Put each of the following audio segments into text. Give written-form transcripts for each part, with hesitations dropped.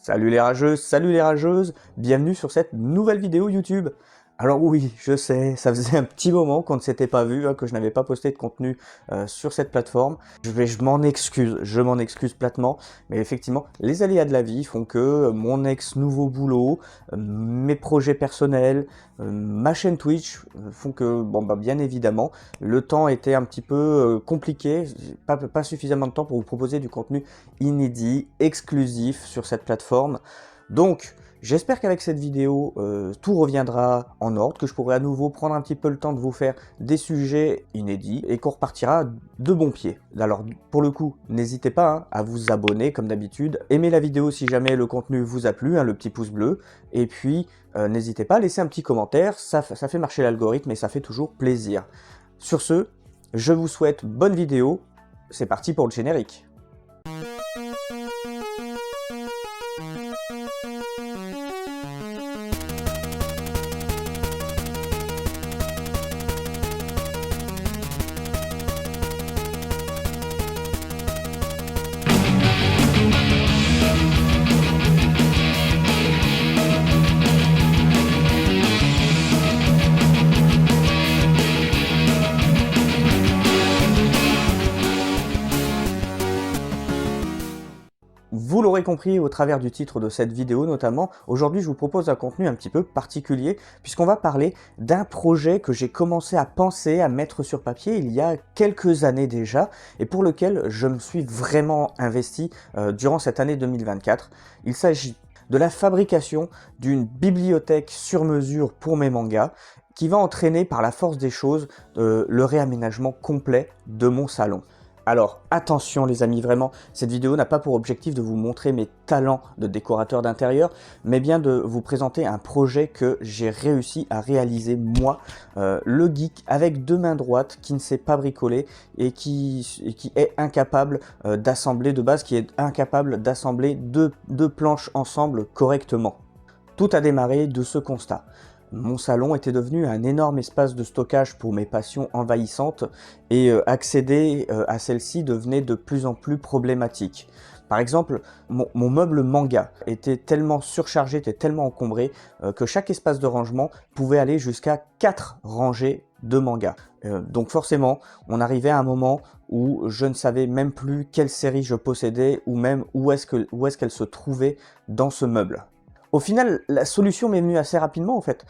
Salut les rageuses, salut les rageuses, bienvenue sur cette nouvelle vidéo YouTube. Alors oui, je sais, ça faisait un petit moment qu'on ne s'était pas vu, que je n'avais pas posté de contenu sur cette plateforme. Je m'en excuse platement, mais effectivement, les aléas de la vie font que mon nouveau boulot, mes projets personnels, ma chaîne Twitch font que, bien évidemment, le temps était un petit peu compliqué, pas suffisamment de temps pour vous proposer du contenu inédit, exclusif sur cette plateforme. Donc, j'espère qu'avec cette vidéo, tout reviendra en ordre, que je pourrai à nouveau prendre un petit peu le temps de vous faire des sujets inédits et qu'on repartira de bon pied. Alors pour le coup, n'hésitez pas à vous abonner comme d'habitude, aimez la vidéo si jamais le contenu vous a plu, le petit pouce bleu, et puis n'hésitez pas à laisser un petit commentaire, ça fait marcher l'algorithme et ça fait toujours plaisir. Sur ce, je vous souhaite bonne vidéo, c'est parti pour le générique. Vous l'aurez compris au travers du titre de cette vidéo notamment, aujourd'hui je vous propose un contenu un petit peu particulier puisqu'on va parler d'un projet que j'ai commencé à penser, à mettre sur papier il y a quelques années déjà et pour lequel je me suis vraiment investi durant cette année 2024. Il s'agit de la fabrication d'une bibliothèque sur mesure pour mes mangas qui va entraîner par la force des choses le réaménagement complet de mon salon. Alors attention les amis, vraiment, cette vidéo n'a pas pour objectif de vous montrer mes talents de décorateur d'intérieur, mais bien de vous présenter un projet que j'ai réussi à réaliser moi, le geek avec deux mains droites qui ne sait pas bricoler et qui est incapable d'assembler de base, qui est incapable d'assembler deux planches ensemble correctement. Tout a démarré de ce constat. Mon salon était devenu un énorme espace de stockage pour mes passions envahissantes et accéder à celle-ci devenait de plus en plus problématique. Par exemple, mon meuble manga était tellement surchargé, était tellement encombré que chaque espace de rangement pouvait aller jusqu'à 4 rangées de mangas. Donc forcément, on arrivait à un moment où je ne savais même plus quelle série je possédais ou même où est-ce qu'elle se trouvait dans ce meuble. Au final, la solution m'est venue assez rapidement en fait.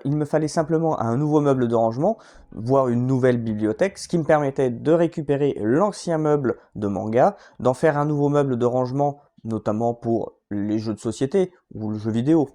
Il me fallait simplement un nouveau meuble de rangement, voire une nouvelle bibliothèque, ce qui me permettait de récupérer l'ancien meuble de manga, d'en faire un nouveau meuble de rangement, notamment pour les jeux de société ou le jeu vidéo.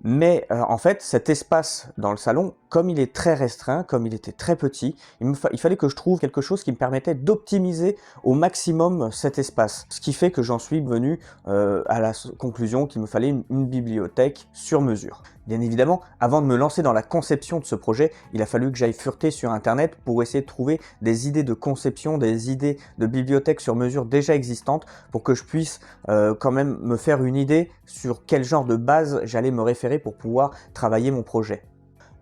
Mais en fait, cet espace dans le salon, comme il est très restreint, comme il était très petit, il fallait que je trouve quelque chose qui me permettait d'optimiser au maximum cet espace. Ce qui fait que j'en suis venu à la conclusion qu'il me fallait une bibliothèque sur mesure. Bien évidemment, avant de me lancer dans la conception de ce projet, il a fallu que j'aille fureter sur internet pour essayer de trouver des idées de conception, des idées de bibliothèque sur mesure déjà existantes pour que je puisse quand même me faire une idée sur quel genre de base j'allais me référer pour pouvoir travailler mon projet.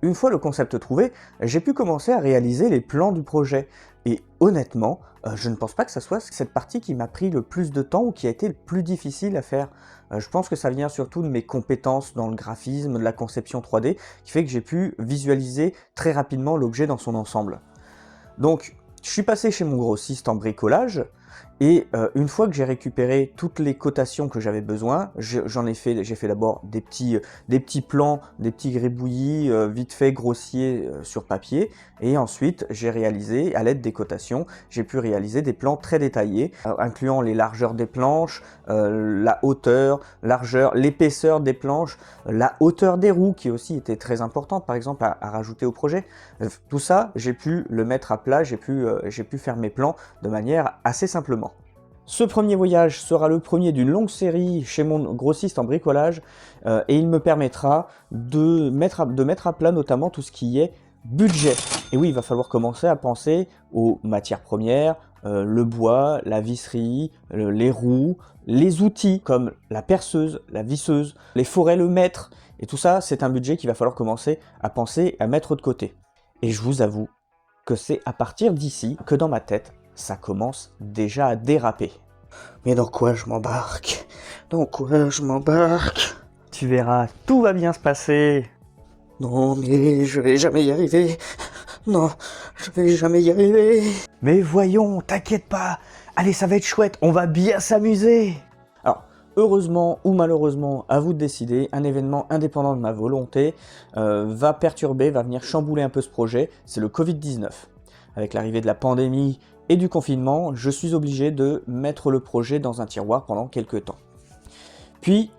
Une fois le concept trouvé, j'ai pu commencer à réaliser les plans du projet. Et honnêtement, je ne pense pas que ce soit cette partie qui m'a pris le plus de temps ou qui a été le plus difficile à faire. Je pense que ça vient surtout de mes compétences dans le graphisme, de la conception 3D, qui fait que j'ai pu visualiser très rapidement l'objet dans son ensemble. Donc, je suis passé chez mon grossiste en bricolage, et une fois que j'ai récupéré toutes les cotations que j'avais besoin, j'ai fait d'abord des petits plans, des petits gribouillis vite fait grossiers sur papier, et ensuite j'ai réalisé, à l'aide des cotations, j'ai pu réaliser des plans très détaillés, incluant les largeurs des planches, la hauteur, largeur, l'épaisseur des planches, la hauteur des roues qui aussi était très importante par exemple à rajouter au projet. Tout ça, j'ai pu le mettre à plat, j'ai pu faire mes plans de manière assez simplement. Ce premier voyage sera le premier d'une longue série chez mon grossiste en bricolage et il me permettra de mettre à plat notamment tout ce qui est budget. Et oui, il va falloir commencer à penser aux matières premières, le bois, la visserie, les roues, les outils comme la perceuse, la visseuse, les forêts, le mètre. Et tout ça, c'est un budget qu'il va falloir commencer à penser à mettre de côté. Et je vous avoue que c'est à partir d'ici que dans ma tête, ça commence déjà à déraper. Mais dans quoi je m'embarque? Dans quoi je m'embarque? Tu verras, tout va bien se passer. Non, mais je vais jamais y arriver. Non, je vais jamais y arriver. Mais voyons, t'inquiète pas. Allez, ça va être chouette, on va bien s'amuser. Alors, heureusement ou malheureusement, à vous de décider, un événement indépendant de ma volonté va perturber, va venir chambouler un peu ce projet. C'est le Covid-19. Avec l'arrivée de la pandémie et du confinement, je suis obligé de mettre le projet dans un tiroir pendant quelques temps. Puis,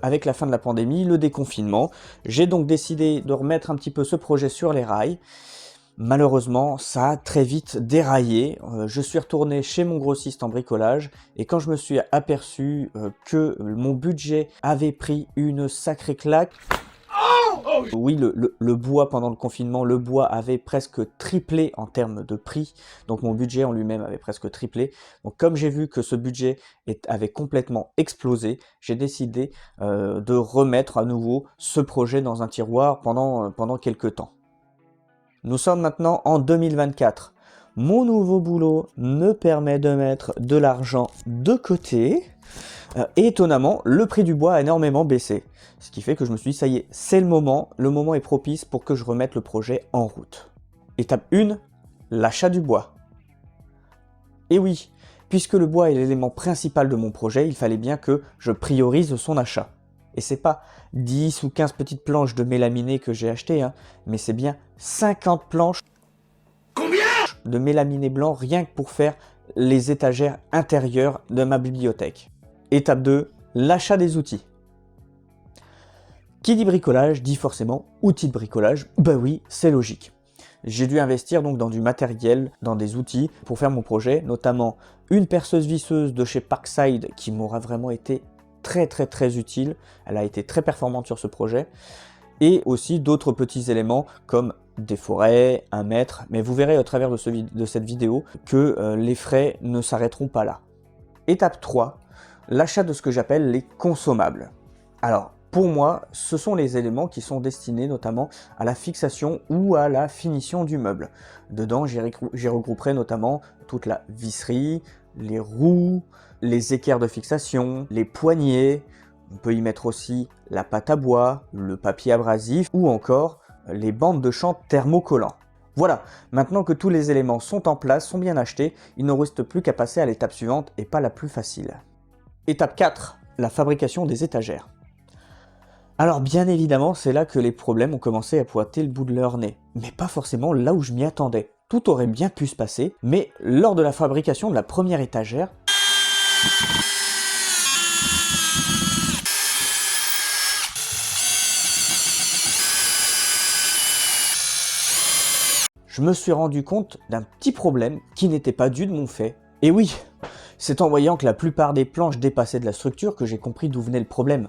avec la fin de la pandémie, le déconfinement, j'ai donc décidé de remettre un petit peu ce projet sur les rails. Malheureusement, ça a très vite déraillé. Je suis retourné chez mon grossiste en bricolage et quand je me suis aperçu que mon budget avait pris une sacrée claque, oui, le bois pendant le confinement, le bois avait presque triplé en termes de prix, donc mon budget en lui-même avait presque triplé. Donc comme j'ai vu que ce budget avait complètement explosé, j'ai décidé de remettre à nouveau ce projet dans un tiroir pendant quelques temps. Nous sommes maintenant en 2024. Mon nouveau boulot me permet de mettre de l'argent de côté. Et étonnamment, le prix du bois a énormément baissé. Ce qui fait que je me suis dit, ça y est, c'est le moment est propice pour que je remette le projet en route. Étape 1, l'achat du bois. Et oui, puisque le bois est l'élément principal de mon projet, il fallait bien que je priorise son achat. Et c'est pas 10 ou 15 petites planches de mélaminé que j'ai achetées, hein, mais c'est bien 50 planches de mélaminé blanc rien que pour faire les étagères intérieures de ma bibliothèque. Étape 2, l'achat des outils. Qui dit bricolage dit forcément outils de bricolage. Bah oui, c'est logique. J'ai dû investir donc dans du matériel, dans des outils pour faire mon projet, notamment une perceuse visseuse de chez Parkside qui m'aura vraiment été très utile. Elle a été très performante sur ce projet. Et aussi d'autres petits éléments comme des forêts, un mètre. Mais vous verrez au travers de cette vidéo que les frais ne s'arrêteront pas là. Étape 3. L'achat de ce que j'appelle les consommables. Alors, pour moi, ce sont les éléments qui sont destinés notamment à la fixation ou à la finition du meuble. Dedans, j'y regrouperai notamment toute la visserie, les roues, les équerres de fixation, les poignées. On peut y mettre aussi la pâte à bois, le papier abrasif ou encore les bandes de chante thermocollants. Voilà, maintenant que tous les éléments sont en place, sont bien achetés, il ne reste plus qu'à passer à l'étape suivante et pas la plus facile. Étape 4, la fabrication des étagères. Alors bien évidemment, c'est là que les problèmes ont commencé à pointer le bout de leur nez, mais pas forcément là où je m'y attendais. Tout aurait bien pu se passer, mais lors de la fabrication de la première étagère, je me suis rendu compte d'un petit problème qui n'était pas dû de mon fait. Et oui, c'est en voyant que la plupart des planches dépassaient de la structure que j'ai compris d'où venait le problème.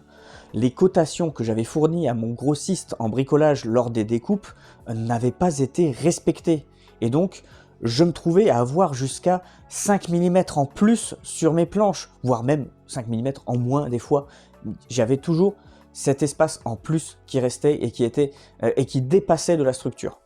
Les cotations que j'avais fournies à mon grossiste en bricolage lors des découpes n'avaient pas été respectées. Et donc, je me trouvais à avoir jusqu'à 5 mm en plus sur mes planches, voire même 5 mm en moins des fois. J'avais toujours cet espace en plus qui restait et qui dépassait de la structure.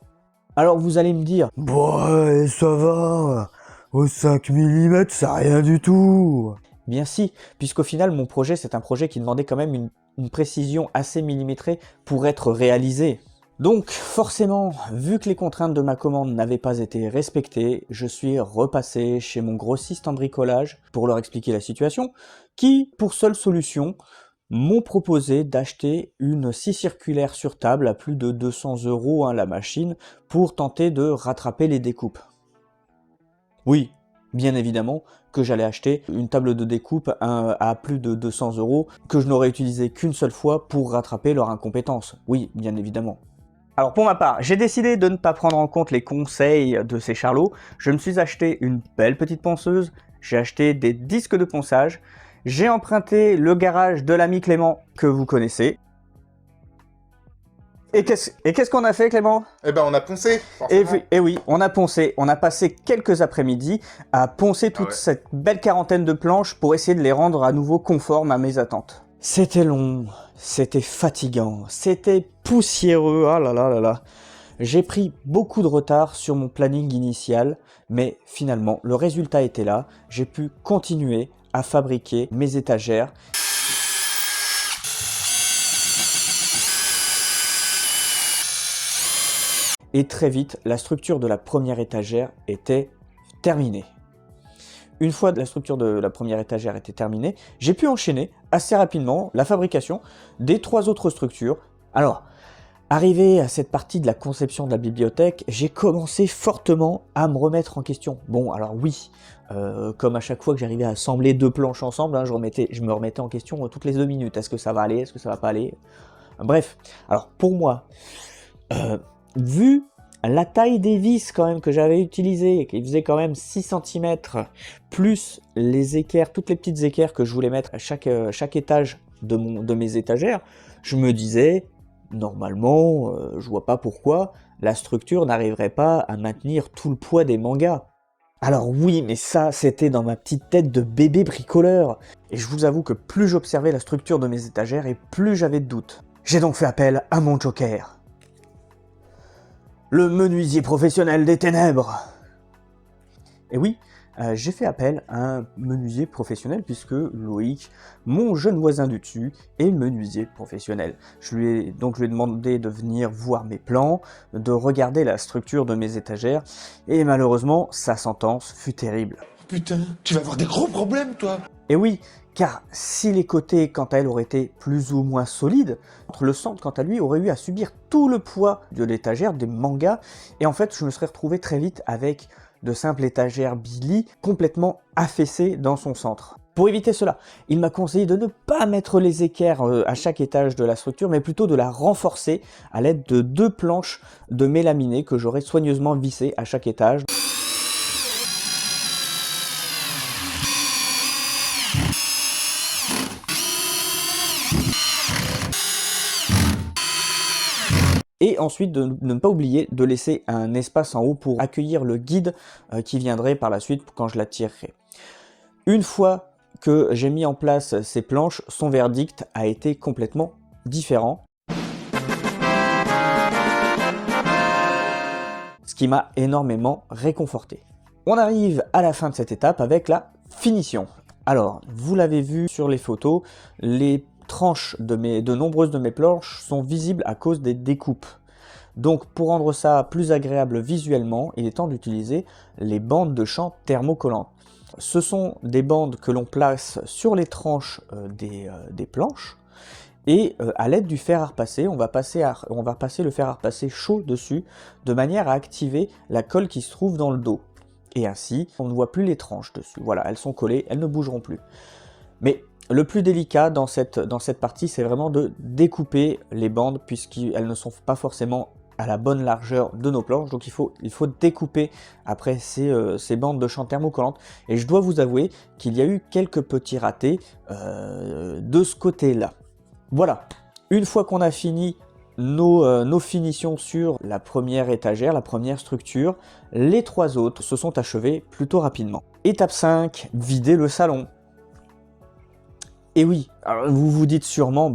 Alors vous allez me dire, bon, ça va, au 5 mm, c'est rien du tout. Bien si, puisqu'au final, mon projet, c'est un projet qui demandait quand même une précision assez millimétrée pour être réalisé. Donc, forcément, vu que les contraintes de ma commande n'avaient pas été respectées, je suis repassé chez mon grossiste en bricolage pour leur expliquer la situation, qui, pour seule solution, m'ont proposé d'acheter une scie circulaire sur table à plus de 200 € la machine pour tenter de rattraper les découpes. Oui, bien évidemment que j'allais acheter une table de découpe à plus de 200 € que je n'aurais utilisé qu'une seule fois pour rattraper leur incompétence. Oui, bien évidemment. Alors pour ma part, j'ai décidé de ne pas prendre en compte les conseils de ces charlots. Je me suis acheté une belle petite ponceuse, j'ai acheté des disques de ponçage, j'ai emprunté le garage de l'ami Clément que vous connaissez. Et qu'est-ce qu'on a fait, Clément? Eh ben, on a poncé, forcément. Et oui, on a poncé. On a passé quelques après-midi à poncer toute cette belle quarantaine de planches pour essayer de les rendre à nouveau conformes à mes attentes. C'était long, c'était fatigant, c'était poussiéreux, ah là là là là. J'ai pris beaucoup de retard sur mon planning initial, mais finalement, le résultat était là. J'ai pu continuer à fabriquer mes étagères. Et très vite, la structure de la première étagère était terminée. Une fois la structure de la première étagère était terminée, j'ai pu enchaîner assez rapidement la fabrication des 3 autres structures. Alors, arrivé à cette partie de la conception de la bibliothèque, j'ai commencé fortement à me remettre en question. Bon, alors oui, comme à chaque fois que j'arrivais à assembler 2 planches ensemble, hein, je me remettais en question toutes les 2 minutes. Est-ce que ça va aller? Est-ce que ça va pas aller? Bref, alors pour moi, vu la taille des vis quand même que j'avais utilisées, qui faisait quand même 6 cm, plus les équerres, toutes les petites équerres que je voulais mettre à chaque étage de mes étagères, je me disais, normalement, je vois pas pourquoi la structure n'arriverait pas à maintenir tout le poids des mangas. Alors oui, mais ça, c'était dans ma petite tête de bébé bricoleur. Et je vous avoue que plus j'observais la structure de mes étagères et plus j'avais de doutes. J'ai donc fait appel à mon joker. Le menuisier professionnel des ténèbres. Et oui, j'ai fait appel à un menuisier professionnel puisque Loïc, mon jeune voisin du dessus, est menuisier professionnel. Je lui ai demandé de venir voir mes plans, de regarder la structure de mes étagères, et malheureusement, sa sentence fut terrible. Putain, tu vas avoir des gros problèmes, toi. Et oui, car si les côtés, quant à elle, auraient été plus ou moins solides, le centre, quant à lui, aurait eu à subir tout le poids de l'étagère, des mangas, et en fait, je me serais retrouvé très vite avec de simples étagères Billy complètement affaissées dans son centre. Pour éviter cela, il m'a conseillé de ne pas mettre les équerres à chaque étage de la structure, mais plutôt de la renforcer à l'aide de 2 planches de mélaminé que j'aurais soigneusement vissées à chaque étage. Et ensuite de ne pas oublier de laisser un espace en haut pour accueillir le guide qui viendrait par la suite quand je la tirerai. Une fois que j'ai mis en place ces planches, son verdict a été complètement différent. Ce qui m'a énormément réconforté. On arrive à la fin de cette étape avec la finition. Alors, vous l'avez vu sur les photos, les tranches de nombreuses de mes planches sont visibles à cause des découpes. Donc pour rendre ça plus agréable visuellement, il est temps d'utiliser les bandes de champ thermocollantes. Ce sont des bandes que l'on place sur les tranches des planches et à l'aide du fer à repasser, on va passer le fer à repasser chaud dessus de manière à activer la colle qui se trouve dans le dos. Et ainsi, on ne voit plus les tranches dessus. Voilà, elles sont collées, elles ne bougeront plus. Mais le plus délicat dans cette partie, c'est vraiment de découper les bandes puisqu'elles ne sont pas forcément à la bonne largeur de nos planches. Donc il faut découper après ces bandes de champ thermocollantes. Et je dois vous avouer qu'il y a eu quelques petits ratés de ce côté-là. Voilà, une fois qu'on a fini nos finitions sur la première étagère, la première structure, les 3 autres se sont achevées plutôt rapidement. Étape 5, vider le salon. Et oui, alors vous vous dites sûrement,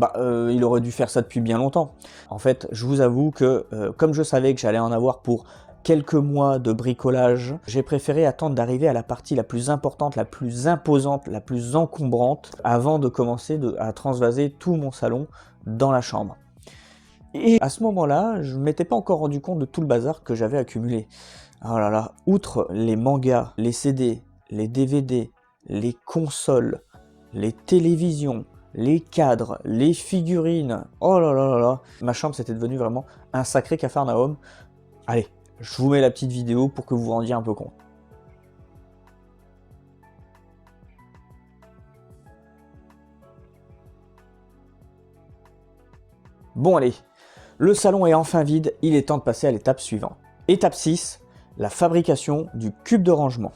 il aurait dû faire ça depuis bien longtemps. En fait, je vous avoue que comme je savais que j'allais en avoir pour quelques mois de bricolage, j'ai préféré attendre d'arriver à la partie la plus importante, la plus imposante, la plus encombrante, avant de commencer à transvaser tout mon salon dans la chambre. Et à ce moment-là, je ne m'étais pas encore rendu compte de tout le bazar que j'avais accumulé. Oh là là, outre les mangas, les CD, les DVD, les consoles, les télévisions, les cadres, les figurines, oh là là là là, ma chambre c'était devenu vraiment un sacré capharnaüm. Allez, je vous mets la petite vidéo pour que vous vous rendiez un peu compte. Bon allez, le salon est enfin vide, il est temps de passer à l'étape suivante. Étape 6, la fabrication du cube de rangement.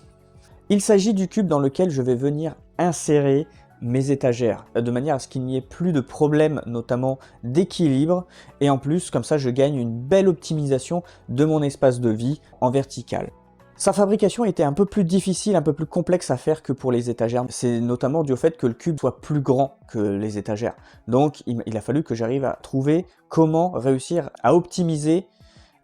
Il s'agit du cube dans lequel je vais venir insérer mes étagères, de manière à ce qu'il n'y ait plus de problème, notamment d'équilibre, et en plus, comme ça, je gagne une belle optimisation de mon espace de vie en vertical. Sa fabrication était un peu plus difficile, un peu plus complexe à faire que pour les étagères. C'est notamment dû au fait que le cube soit plus grand que les étagères. Donc, il a fallu que j'arrive à trouver comment réussir à optimiser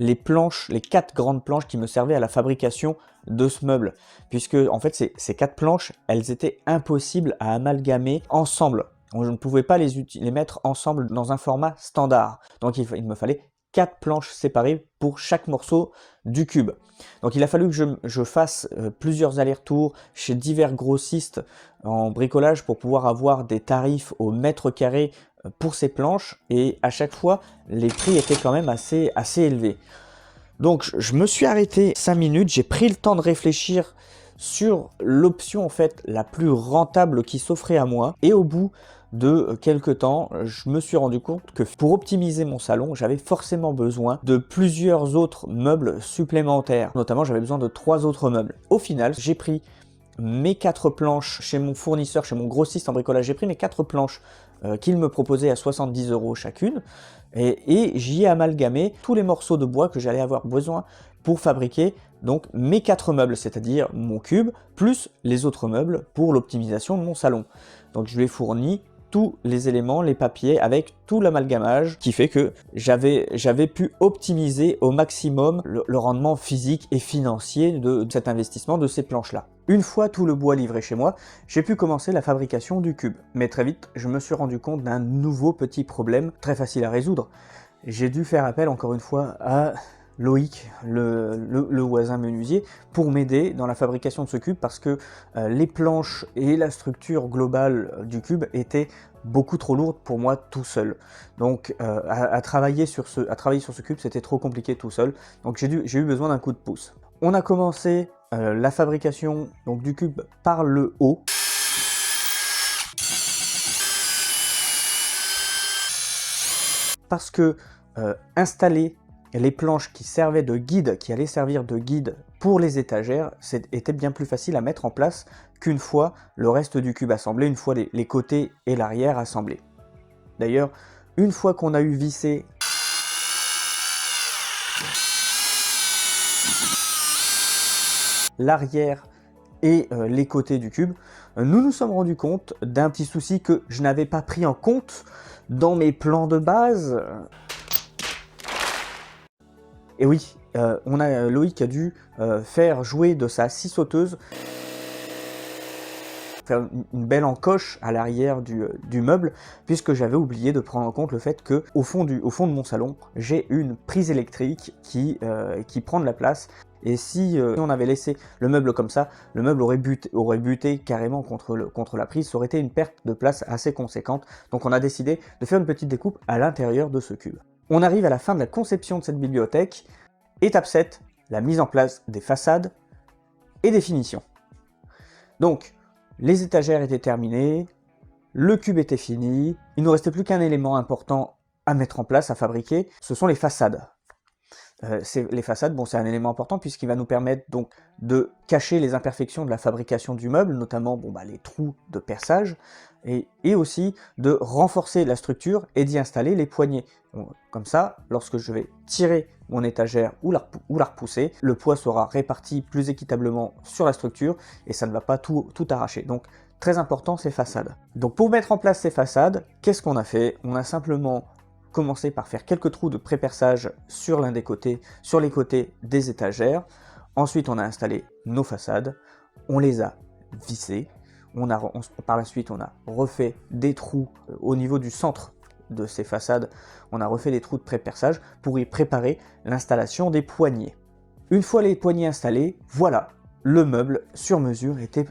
les planches, les 4 grandes planches qui me servaient à la fabrication de ce meuble. Puisque en fait ces 4 planches, elles étaient impossibles à amalgamer ensemble. Je ne pouvais pas les mettre ensemble dans un format standard. Donc il me fallait 4 planches séparées pour chaque morceau du cube. Donc il a fallu que je fasse plusieurs allers-retours chez divers grossistes en bricolage pour pouvoir avoir des tarifs au mètre carré pour ces planches, et à chaque fois les prix étaient quand même assez élevés. Donc je me suis arrêté 5 minutes, j'ai pris le temps de réfléchir sur l'option en fait la plus rentable qui s'offrait à moi, et au bout de quelques temps, je me suis rendu compte que pour optimiser mon salon, j'avais forcément besoin de plusieurs autres meubles supplémentaires. Notamment, j'avais besoin de 3 autres meubles. Au final, j'ai pris mes 4 planches chez mon fournisseur, chez mon grossiste en bricolage. J'ai pris mes 4 planches qu'il me proposait à 70 € chacune, et j'y ai amalgamé tous les morceaux de bois que j'allais avoir besoin pour fabriquer donc mes 4 meubles, c'est-à-dire mon cube, plus les autres meubles pour l'optimisation de mon salon. Donc je lui ai fourni tous les éléments, les papiers, avec tout l'amalgamage, qui fait que j'avais pu optimiser au maximum le rendement physique et financier de cet investissement, de ces planches-là. Une fois tout le bois livré chez moi, j'ai pu commencer la fabrication du cube. Mais très vite, je me suis rendu compte d'un nouveau petit problème, très facile à résoudre. J'ai dû faire appel encore une fois à Loïc, le voisin menuisier, pour m'aider dans la fabrication de ce cube, parce que les planches et la structure globale du cube étaient beaucoup trop lourdes pour moi tout seul. Donc à travailler sur ce cube, c'était trop compliqué tout seul, donc j'ai eu besoin d'un coup de pouce. On a commencé la fabrication donc, du cube par le haut. Parce que installer les planches qui servaient de guide, qui allaient servir de guide pour les étagères, était bien plus facile à mettre en place qu'une fois le reste du cube assemblé, une fois les côtés et l'arrière assemblés. D'ailleurs, une fois qu'on a eu vissé l'arrière et les côtés du cube, nous nous sommes rendus compte d'un petit souci que je n'avais pas pris en compte dans mes plans de base. Et oui, Loïc a dû faire jouer de sa scie sauteuse, faire une belle encoche à l'arrière du meuble, puisque j'avais oublié de prendre en compte le fait que au fond de mon salon, j'ai une prise électrique qui prend de la place. Et si on avait laissé le meuble comme ça, le meuble aurait buté carrément contre la prise, ça aurait été une perte de place assez conséquente. Donc on a décidé de faire une petite découpe à l'intérieur de ce cube. On arrive à la fin de la conception de cette bibliothèque. Étape 7, la mise en place des façades et des finitions. Donc, les étagères étaient terminées, le cube était fini, il ne nous restait plus qu'un élément important à mettre en place, à fabriquer, ce sont les façades. Les façades, bon, c'est un élément important puisqu'il va nous permettre donc de cacher les imperfections de la fabrication du meuble, notamment les trous de perçage, et aussi de renforcer la structure et d'y installer les poignées. Comme ça, lorsque je vais tirer mon étagère ou la repousser, le poids sera réparti plus équitablement sur la structure et ça ne va pas tout arracher. Donc très important, ces façades. Donc pour mettre en place ces façades, qu'est-ce qu'on a fait? On a simplement commencer par faire quelques trous de pré-perçage sur l'un des côtés, sur les côtés des étagères. Ensuite, on a installé nos façades, on les a vissées. Par la suite, on a refait des trous au niveau du centre de ces façades. On a refait des trous de pré-perçage pour y préparer l'installation des poignées. Une fois les poignées installées, voilà, le meuble sur mesure était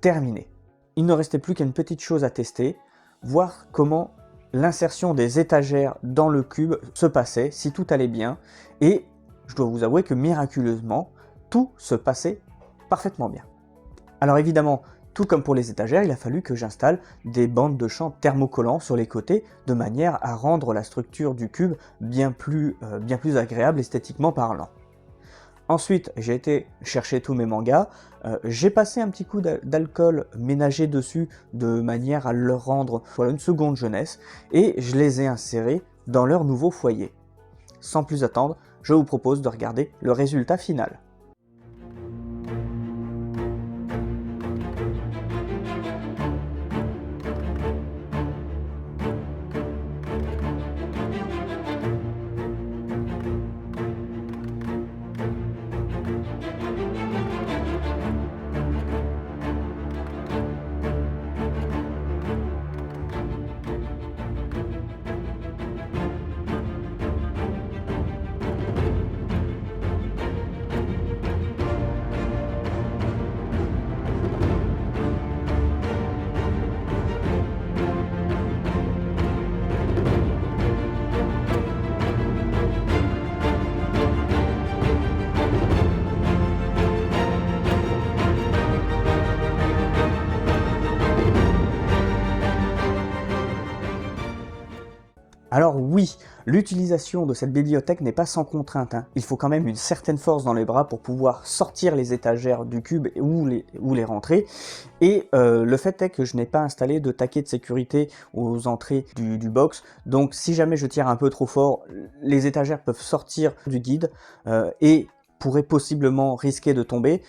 terminé. Il ne restait plus qu'une petite chose à tester, voir comment l'insertion des étagères dans le cube se passait, si tout allait bien, et je dois vous avouer que miraculeusement, tout se passait parfaitement bien. Alors évidemment, tout comme pour les étagères, il a fallu que j'installe des bandes de champ thermocollants sur les côtés, de manière à rendre la structure du cube bien plus agréable esthétiquement parlant. Ensuite, j'ai été chercher tous mes mangas, j'ai passé un petit coup d'alcool ménager dessus de manière à leur rendre une seconde jeunesse, et je les ai insérés dans leur nouveau foyer. Sans plus attendre, je vous propose de regarder le résultat final. Alors oui, l'utilisation de cette bibliothèque n'est pas sans contrainte, hein. Il faut quand même une certaine force dans les bras pour pouvoir sortir les étagères du cube ou les rentrer. Et le fait est que je n'ai pas installé de taquet de sécurité aux entrées du box, donc si jamais je tire un peu trop fort, les étagères peuvent sortir du guide et pourraient possiblement risquer de tomber.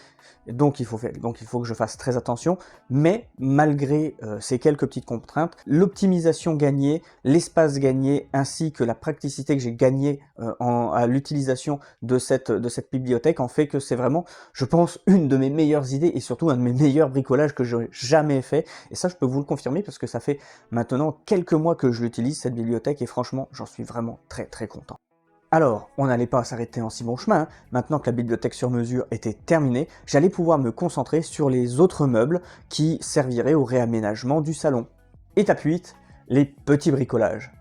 Donc il faut que je fasse très attention, mais malgré ces quelques petites contraintes, l'optimisation gagnée, l'espace gagné, ainsi que la praticité que j'ai gagnée à l'utilisation de cette bibliothèque en fait que c'est vraiment, je pense, une de mes meilleures idées et surtout un de mes meilleurs bricolages que j'ai jamais fait. Et ça, je peux vous le confirmer parce que ça fait maintenant quelques mois que je l'utilise, cette bibliothèque, et franchement, j'en suis vraiment très très content. Alors, on n'allait pas s'arrêter en si bon chemin, hein. Maintenant que la bibliothèque sur mesure était terminée, j'allais pouvoir me concentrer sur les autres meubles qui serviraient au réaménagement du salon. Étape 8, les petits bricolages.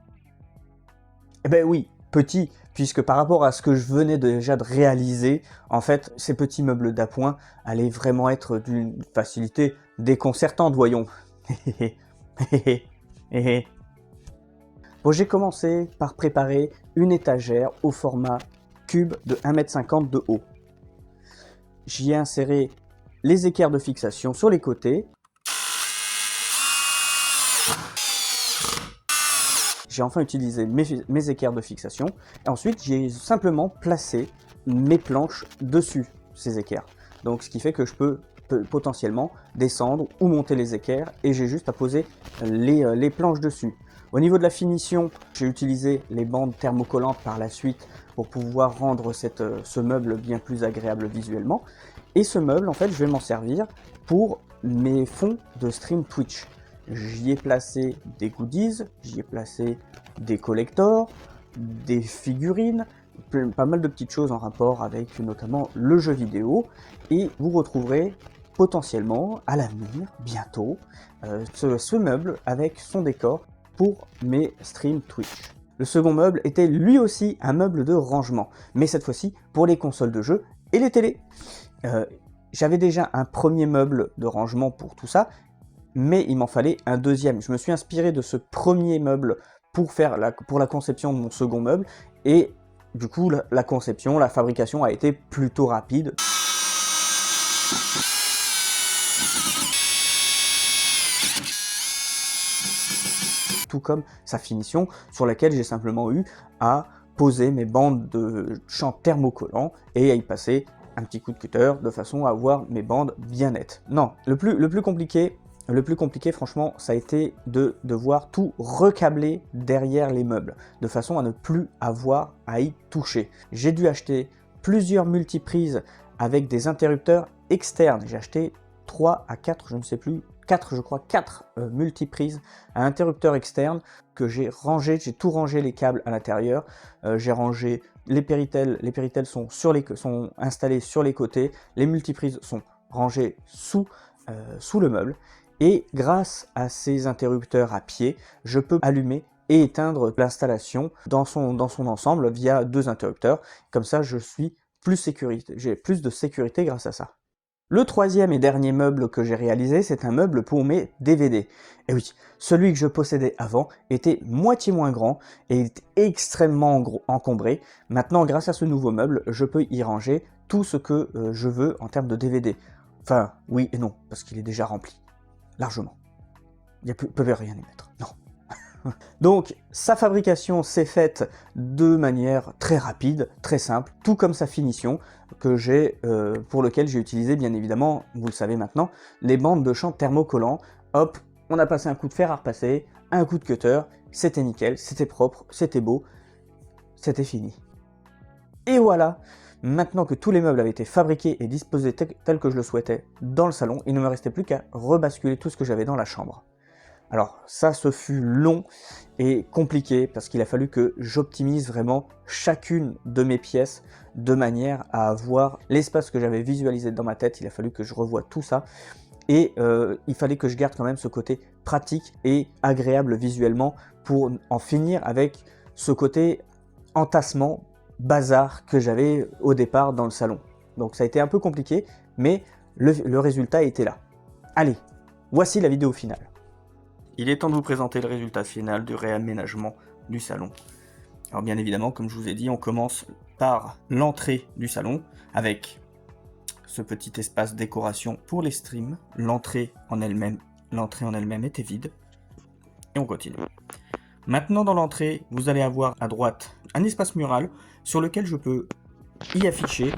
Eh ben oui, petits, puisque par rapport à ce que je venais déjà de réaliser, en fait, ces petits meubles d'appoint allaient vraiment être d'une facilité déconcertante, voyons. Bon, j'ai commencé par préparer une étagère au format cube de 1,50 m de haut. J'y ai inséré les équerres de fixation sur les côtés. J'ai enfin utilisé mes équerres de fixation. Et ensuite, j'ai simplement placé mes planches dessus ces équerres. Donc, ce qui fait que je peux potentiellement descendre ou monter les équerres et j'ai juste à poser les planches dessus. Au niveau de la finition, j'ai utilisé les bandes thermocollantes par la suite pour pouvoir rendre ce meuble bien plus agréable visuellement. Et ce meuble, en fait, je vais m'en servir pour mes fonds de stream Twitch. J'y ai placé des goodies, j'y ai placé des collectors, des figurines, pas mal de petites choses en rapport avec notamment le jeu vidéo. Et vous retrouverez potentiellement à l'avenir, bientôt, ce meuble avec son décor pour mes streams Twitch. Le second meuble était lui aussi un meuble de rangement, mais cette fois-ci pour les consoles de jeux et les télés. J'avais déjà un premier meuble de rangement pour tout ça, mais il m'en fallait un deuxième. Je me suis inspiré de ce premier meuble pour la conception de mon second meuble, et du coup la conception, la fabrication a été plutôt rapide. Tout comme sa finition, sur laquelle j'ai simplement eu à poser mes bandes de champ thermocollant et à y passer un petit coup de cutter de façon à avoir mes bandes bien nettes. Non, le plus compliqué franchement, ça a été de devoir tout recabler derrière les meubles, de façon à ne plus avoir à y toucher. J'ai dû acheter plusieurs multiprises avec des interrupteurs externes. J'ai acheté 3 à 4, je ne sais plus, 4 multiprises à interrupteurs externes que j'ai rangé, j'ai tout rangé les câbles à l'intérieur, j'ai rangé les péritels sont installés sur les côtés, les multiprises sont rangées sous le meuble, et grâce à ces interrupteurs à pied, je peux allumer et éteindre l'installation dans son ensemble via 2 interrupteurs. Comme ça, j'ai plus de sécurité grâce à ça. Le troisième et dernier meuble que j'ai réalisé, c'est un meuble pour mes DVD. Et oui, celui que je possédais avant était moitié moins grand et était extrêmement encombré. Maintenant, grâce à ce nouveau meuble, je peux y ranger tout ce que je veux en termes de DVD. Enfin, oui et non, parce qu'il est déjà rempli. Largement. Il ne peut rien y mettre. Non. Donc, sa fabrication s'est faite de manière très rapide, très simple, tout comme sa finition, pour lequel j'ai utilisé, bien évidemment, vous le savez maintenant, les bandes de champ thermocollant. Hop, on a passé un coup de fer à repasser, un coup de cutter, c'était nickel, c'était propre, c'était beau, c'était fini. Et voilà, maintenant que tous les meubles avaient été fabriqués et disposés tel que je le souhaitais dans le salon, il ne me restait plus qu'à rebasculer tout ce que j'avais dans la chambre. Alors ça, ce fut long et compliqué parce qu'il a fallu que j'optimise vraiment chacune de mes pièces de manière à avoir l'espace que j'avais visualisé dans ma tête. Il a fallu que je revoie tout ça et il fallait que je garde quand même ce côté pratique et agréable visuellement pour en finir avec ce côté entassement, bazar que j'avais au départ dans le salon. Donc ça a été un peu compliqué, mais le résultat était là. Allez, voici la vidéo finale. il est temps de vous présenter le résultat final du réaménagement du salon. Alors bien évidemment, comme je vous ai dit, on commence par l'entrée du salon avec ce petit espace décoration pour les streams. L'entrée en elle-même était vide. Et on continue. Maintenant dans l'entrée, vous allez avoir à droite un espace mural sur lequel je peux y afficher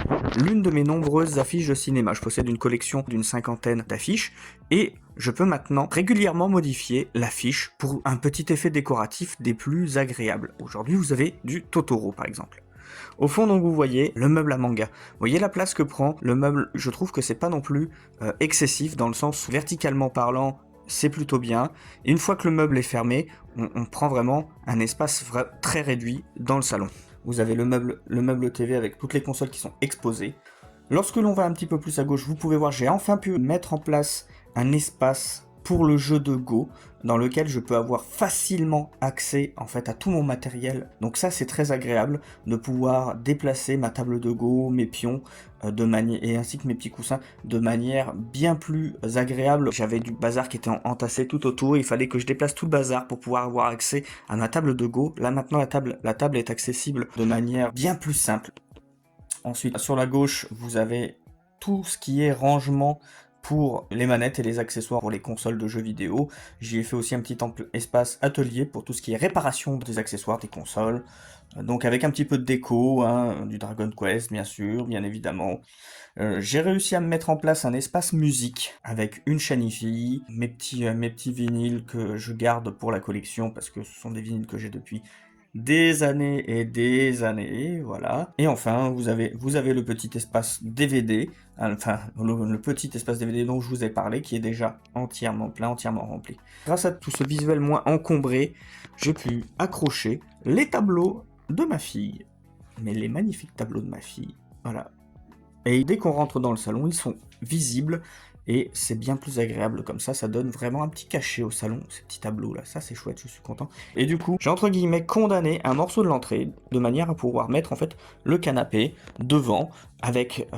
l'une de mes nombreuses affiches de cinéma. Je possède une collection d'une 50aine d'affiches et je peux maintenant régulièrement modifier l'affiche pour un petit effet décoratif des plus agréables. Aujourd'hui, vous avez du Totoro par exemple. Au fond, donc, vous voyez le meuble à manga. Vous voyez la place que prend le meuble. Je trouve que c'est pas non plus excessif, dans le sens où, verticalement parlant, c'est plutôt bien. Et une fois que le meuble est fermé, on prend vraiment un espace très réduit dans le salon. Vous avez le meuble TV avec toutes les consoles qui sont exposées. Lorsque l'on va un petit peu plus à gauche, vous pouvez voir, j'ai enfin pu mettre en place un espace pour le jeu de Go, dans lequel je peux avoir facilement accès en fait à tout mon matériel. Donc ça c'est très agréable de pouvoir déplacer ma table de Go, mes pions, et ainsi que mes petits coussins de manière bien plus agréable. J'avais du bazar qui était entassé tout autour, il fallait que je déplace tout le bazar pour pouvoir avoir accès à ma table de Go. Là maintenant la table est accessible de manière bien plus simple. Ensuite sur la gauche vous avez tout ce qui est rangement pour les manettes et les accessoires pour les consoles de jeux vidéo. J'y ai fait aussi un petit espace atelier pour tout ce qui est réparation des accessoires des consoles. Donc avec un petit peu de déco, hein, du Dragon Quest bien sûr, bien évidemment. J'ai réussi à me mettre en place un espace musique avec une chaîne hi-fi, mes petits vinyles que je garde pour la collection parce que ce sont des vinyles que j'ai depuis des années, voilà. Et enfin, vous avez le petit espace DVD, enfin, le petit espace DVD dont je vous ai parlé, qui est déjà entièrement plein, entièrement rempli. Grâce à tout ce visuel moins encombré, j'ai pu accrocher les tableaux de ma fille. Mais les magnifiques tableaux de ma fille, voilà. Et dès qu'on rentre dans le salon, ils sont visibles, et c'est bien plus agréable comme ça donne vraiment un petit cachet au salon, ces petits tableaux là, ça c'est chouette, je suis content. Et du coup, j'ai entre guillemets condamné un morceau de l'entrée, de manière à pouvoir mettre en fait le canapé devant, avec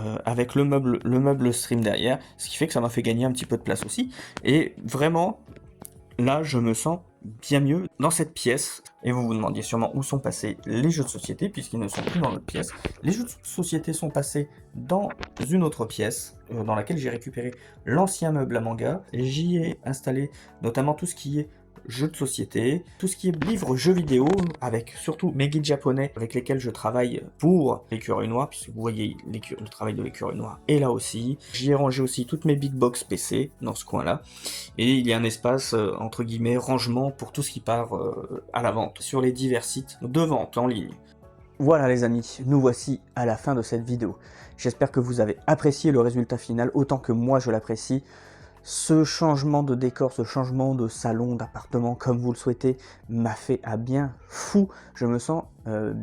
le meuble stream derrière, ce qui fait que ça m'a fait gagner un petit peu de place aussi, et vraiment, là je me sens bien mieux dans cette pièce. Et vous vous demandiez sûrement où sont passés les jeux de société, puisqu'ils ne sont plus dans notre pièce. Les jeux de société sont passés dans une autre pièce, dans laquelle j'ai récupéré l'ancien meuble à manga, et j'y ai installé notamment tout ce qui est jeux de société, tout ce qui est livres jeux vidéo, avec surtout mes guides japonais avec lesquels je travaille pour l'écureuil noir, puisque vous voyez le travail de l'écureuil noir est là aussi. J'y ai rangé aussi toutes mes big box PC dans ce coin-là, et il y a un espace entre guillemets rangement pour tout ce qui part à la vente sur les divers sites de vente en ligne. Voilà les amis, nous voici à la fin de cette vidéo. J'espère que vous avez apprécié le résultat final autant que moi je l'apprécie. Ce changement de décor, ce changement de salon, d'appartement, comme vous le souhaitez, m'a fait un bien fou. Je me sens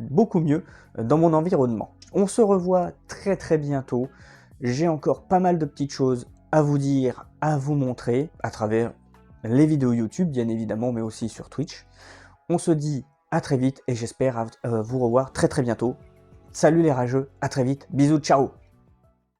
beaucoup mieux dans mon environnement. On se revoit très très bientôt. J'ai encore pas mal de petites choses à vous dire, à vous montrer, à travers les vidéos YouTube, bien évidemment, mais aussi sur Twitch. On se dit à très vite et j'espère vous revoir très très bientôt. Salut les rageux, à très vite, bisous, ciao!